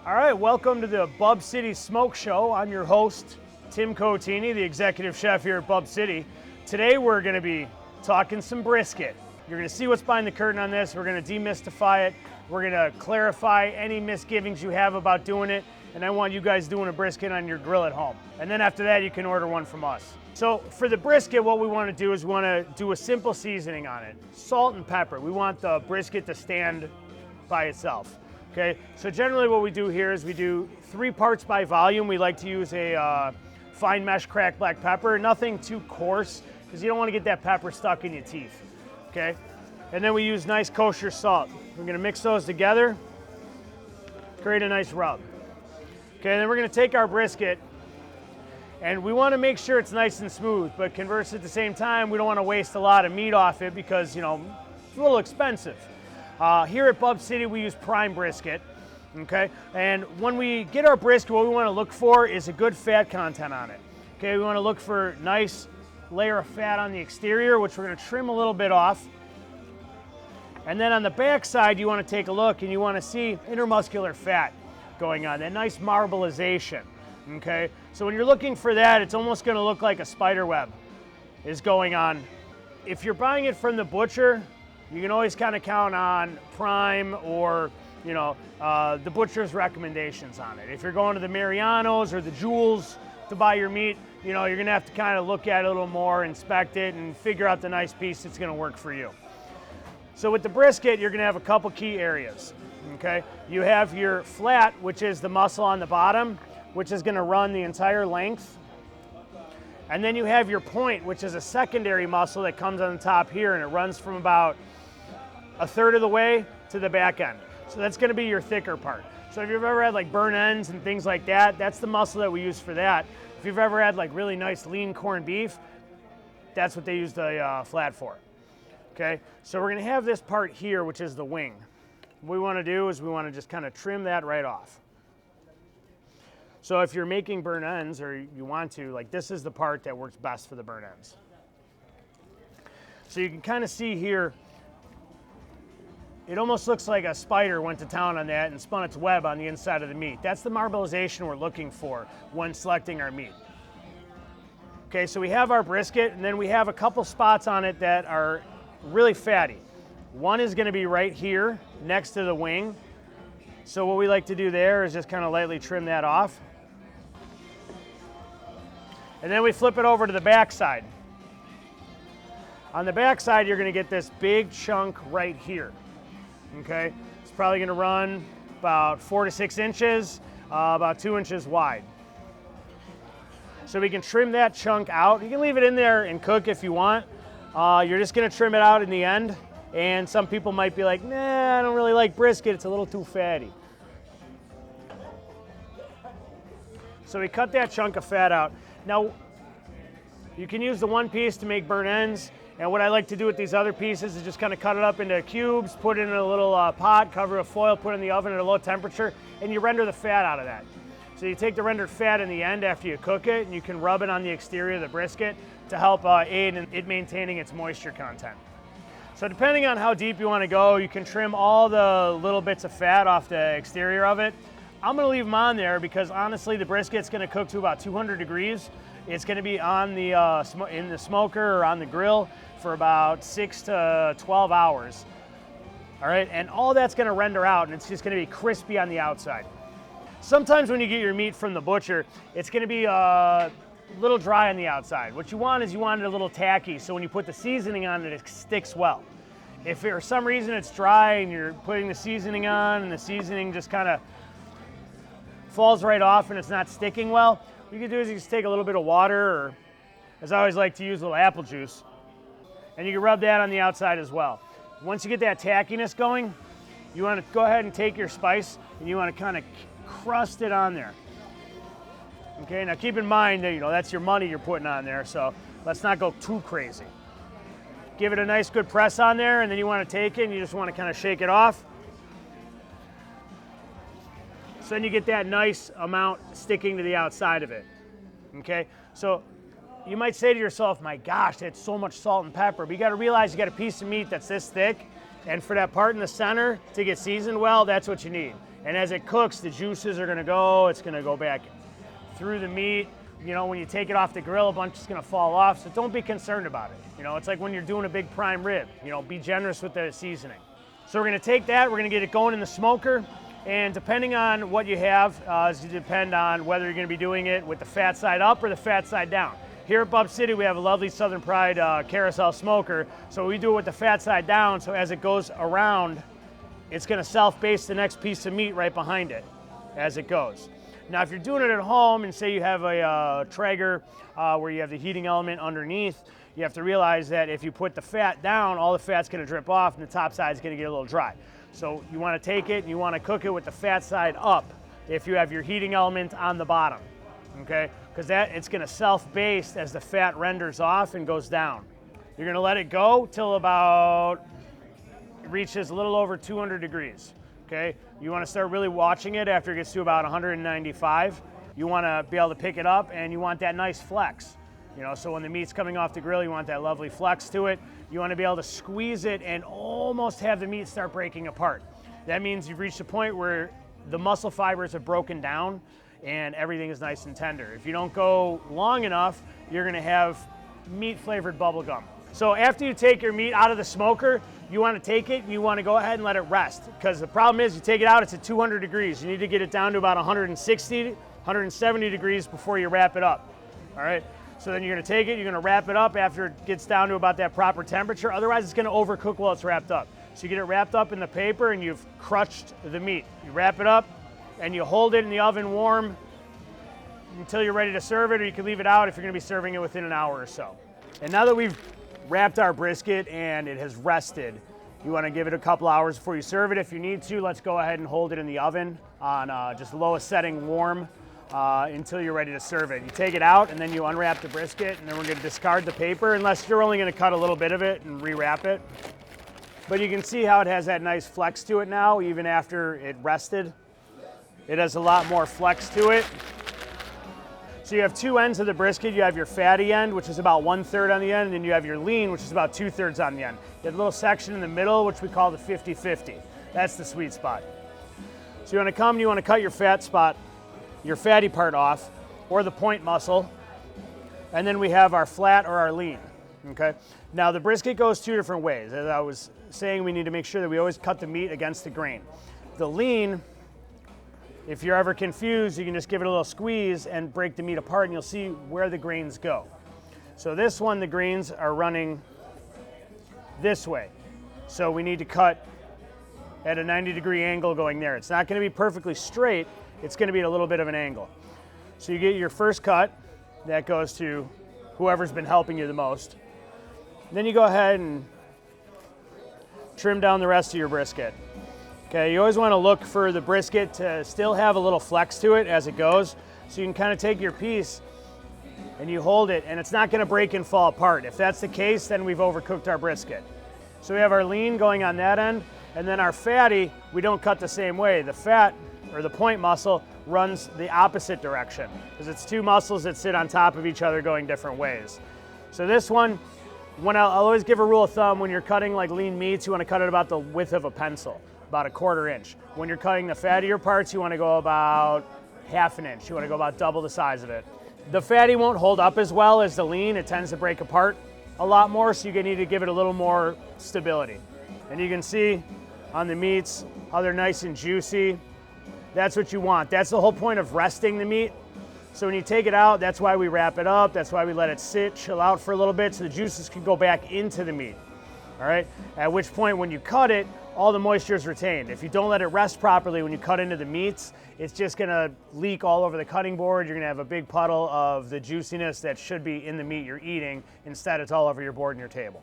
All right, welcome to the Bub City Smoke Show. I'm your host, Tim Cottini, the executive chef here at Bub City. Today we're going to be talking some brisket. You're going to see what's behind the curtain on this. We're going to demystify it. We're going to clarify any misgivings you have about doing it. And I want you guys doing a brisket on your grill at home. And then after that, you can order one from us. So for the brisket, what we want to do is we want to do a simple seasoning on it. Salt and pepper. We want the brisket to stand by itself. Okay, so generally what we do here is we do 3 parts by volume. We like to use a fine mesh cracked black pepper, nothing too coarse, because you don't want to get that pepper stuck in your teeth. Okay, and then we use nice kosher salt. We're going to mix those together, create a nice rub. Okay, and then we're going to take our brisket, and we want to make sure it's nice and smooth, but conversely at the same time, we don't want to waste a lot of meat off it because, you know, it's a little expensive. Here at Bub City, we use prime brisket, okay? And when we get our brisket, what we want to look for is a good fat content on it, okay? We want to look for a nice layer of fat on the exterior, which we're going to trim a little bit off. And then on the back side, you want to take a look and you want to see intermuscular fat going on, that nice marbleization, okay? So when you're looking for that, it's almost going to look like a spider web is going on. If you're buying it from the butcher, you can always kind of count on prime or, you know, the butcher's recommendations on it. If you're going to the Mariano's or the Jewels to buy your meat, you know, you're going to have to kind of look at it a little more, inspect it, and figure out the nice piece that's going to work for you. So with the brisket, you're going to have a couple key areas, okay? You have your flat, which is the muscle on the bottom, which is going to run the entire length. And then you have your point, which is a secondary muscle that comes on the top here, and it runs from about 1/3 of the way to the back end. So that's going to be your thicker part. So if you've ever had like burn ends and things like that, that's the muscle that we use for that. If you've ever had like really nice lean corned beef, that's what they use the flat for. Okay, so we're going to have this part here, which is the wing. What we want to do is we want to just kind of trim that right off. So if you're making burn ends or you want to, like, this is the part that works best for the burn ends. So you can kind of see here, it almost looks like a spider went to town on that and spun its web on the inside of the meat. That's the marbleization we're looking for when selecting our meat. Okay, so we have our brisket, and then we have a couple spots on it that are really fatty. One is going to be right here next to the wing. So what we like to do there is just kind of lightly trim that off. And then we flip it over to the back side. On the back side, you're going to get this big chunk right here. Okay, it's probably going to run about 4 to 6 inches, about 2 inches wide. So we can trim that chunk out. You can leave it in there and cook if you want. You're just going to trim it out in the end. And some people might be like, nah, I don't really like brisket. It's a little too fatty. So we cut that chunk of fat out. Now, you can use the one piece to make burnt ends. And what I like to do with these other pieces is just kind of cut it up into cubes, put it in a little pot, cover it with foil, put it in the oven at a low temperature, and you render the fat out of that. So you take the rendered fat in the end after you cook it, and you can rub it on the exterior of the brisket to help aid in it maintaining its moisture content. So depending on how deep you want to go, you can trim all the little bits of fat off the exterior of it. I'm going to leave them on there because honestly the brisket's going to cook to about 200 degrees. It's going to be on the in the smoker or on the grill for about 6 to 12 hours. All right, and all that's going to render out, and it's just going to be crispy on the outside. Sometimes when you get your meat from the butcher, it's going to be a little dry on the outside. What you want is you want it a little tacky, so when you put the seasoning on it, it sticks well. If for some reason it's dry and you're putting the seasoning on and the seasoning just kind of falls right off and it's not sticking well, what you can do is you just take a little bit of water, or as I always like to use, a little apple juice, and you can rub that on the outside as well. Once you get that tackiness going, you want to go ahead and take your spice and you want to kind of crust it on there. Okay, now keep in mind that, you know, that's your money you're putting on there, so let's not go too crazy. Give it a nice good press on there, and then you want to take it and you just want to kind of shake it off. So then you get that nice amount sticking to the outside of it. Okay, so you might say to yourself, my gosh, that's so much salt and pepper. But you got to realize you got a piece of meat that's this thick, and for that part in the center to get seasoned well, that's what you need. And as it cooks, the juices are gonna go, it's gonna go back through the meat. You know, when you take it off the grill, a bunch is gonna fall off, so don't be concerned about it. You know, it's like when you're doing a big prime rib, you know, be generous with the seasoning. So we're gonna take that, we're gonna get it going in the smoker, and depending on what you have, it's gonna depend on whether you're gonna be doing it with the fat side up or the fat side down. Here at Bub City, we have a lovely Southern Pride carousel smoker, so we do it with the fat side down, so as it goes around, it's gonna self-baste the next piece of meat right behind it as it goes. Now, if you're doing it at home and say you have a Traeger where you have the heating element underneath, you have to realize that if you put the fat down, all the fat's gonna drip off and the top side's gonna get a little dry. So you wanna take it and you wanna cook it with the fat side up if you have your heating element on the bottom, okay? Because it's gonna self-baste as the fat renders off and goes down. You're gonna let it go till about, it reaches a little over 200 degrees, okay? You wanna start really watching it after it gets to about 195. You wanna be able to pick it up and you want that nice flex. You know, so when the meat's coming off the grill, you want that lovely flex to it. You want to be able to squeeze it and almost have the meat start breaking apart. That means you've reached a point where the muscle fibers have broken down and everything is nice and tender. If you don't go long enough, you're going to have meat-flavored bubble gum. So after you take your meat out of the smoker, you want to take it and you want to go ahead and let it rest. Because the problem is you take it out, it's at 200 degrees. You need to get it down to about 160, 170 degrees before you wrap it up. All right? So then you're gonna take it, you're gonna wrap it up after it gets down to about that proper temperature. Otherwise, it's gonna overcook while it's wrapped up. So you get it wrapped up in the paper and you've crutched the meat. You wrap it up and you hold it in the oven warm until you're ready to serve it, or you can leave it out if you're gonna be serving it within an hour or so. And now that we've wrapped our brisket and it has rested, you wanna give it a couple hours before you serve it. If you need to, let's go ahead and hold it in the oven on just lowest setting warm. Until you're ready to serve it. You take it out and then you unwrap the brisket, and then we're going to discard the paper unless you're only going to cut a little bit of it and rewrap it. But you can see how it has that nice flex to it now, even after it rested. It has a lot more flex to it. So you have two ends of the brisket. You have your fatty end, which is about 1/3 on the end, and then you have your lean, which is about 2/3 on the end. You have a little section in the middle, which we call the 50-50. That's the sweet spot. So you want to come and you want to cut your fat spot, your fatty part off, or the point muscle, and then we have our flat or our lean, okay? Now the brisket goes two different ways. As I was saying, we need to make sure that we always cut the meat against the grain. The lean, if you're ever confused, you can just give it a little squeeze and break the meat apart and you'll see where the grains go. So this one, the grains are running this way. So we need to cut at a 90-degree angle going there. It's not gonna be perfectly straight, it's going to be at a little bit of an angle. So you get your first cut, that goes to whoever's been helping you the most. Then you go ahead and trim down the rest of your brisket. Okay, you always want to look for the brisket to still have a little flex to it as it goes. So you can kind of take your piece and you hold it and it's not going to break and fall apart. If that's the case, then we've overcooked our brisket. So we have our lean going on that end, and then our fatty, we don't cut the same way. The fat, or the point muscle, runs the opposite direction because it's two muscles that sit on top of each other going different ways. So this one, I'll always give a rule of thumb, when you're cutting like lean meats, you want to cut it about the width of a pencil, about a 1/4 inch. When you're cutting the fattier parts, you want to go about 1/2 inch. You want to go about double the size of it. The fatty won't hold up as well as the lean. It tends to break apart a lot more, so you need to give it a little more stability. And you can see on the meats how they're nice and juicy. That's what you want. That's the whole point of resting the meat. So when you take it out, that's why we wrap it up. That's why we let it sit, chill out for a little bit so the juices can go back into the meat. All right? At which point, when you cut it, all the moisture is retained. If you don't let it rest properly when you cut into the meats, it's just gonna leak all over the cutting board. You're gonna have a big puddle of the juiciness that should be in the meat you're eating. Instead, it's all over your board and your table.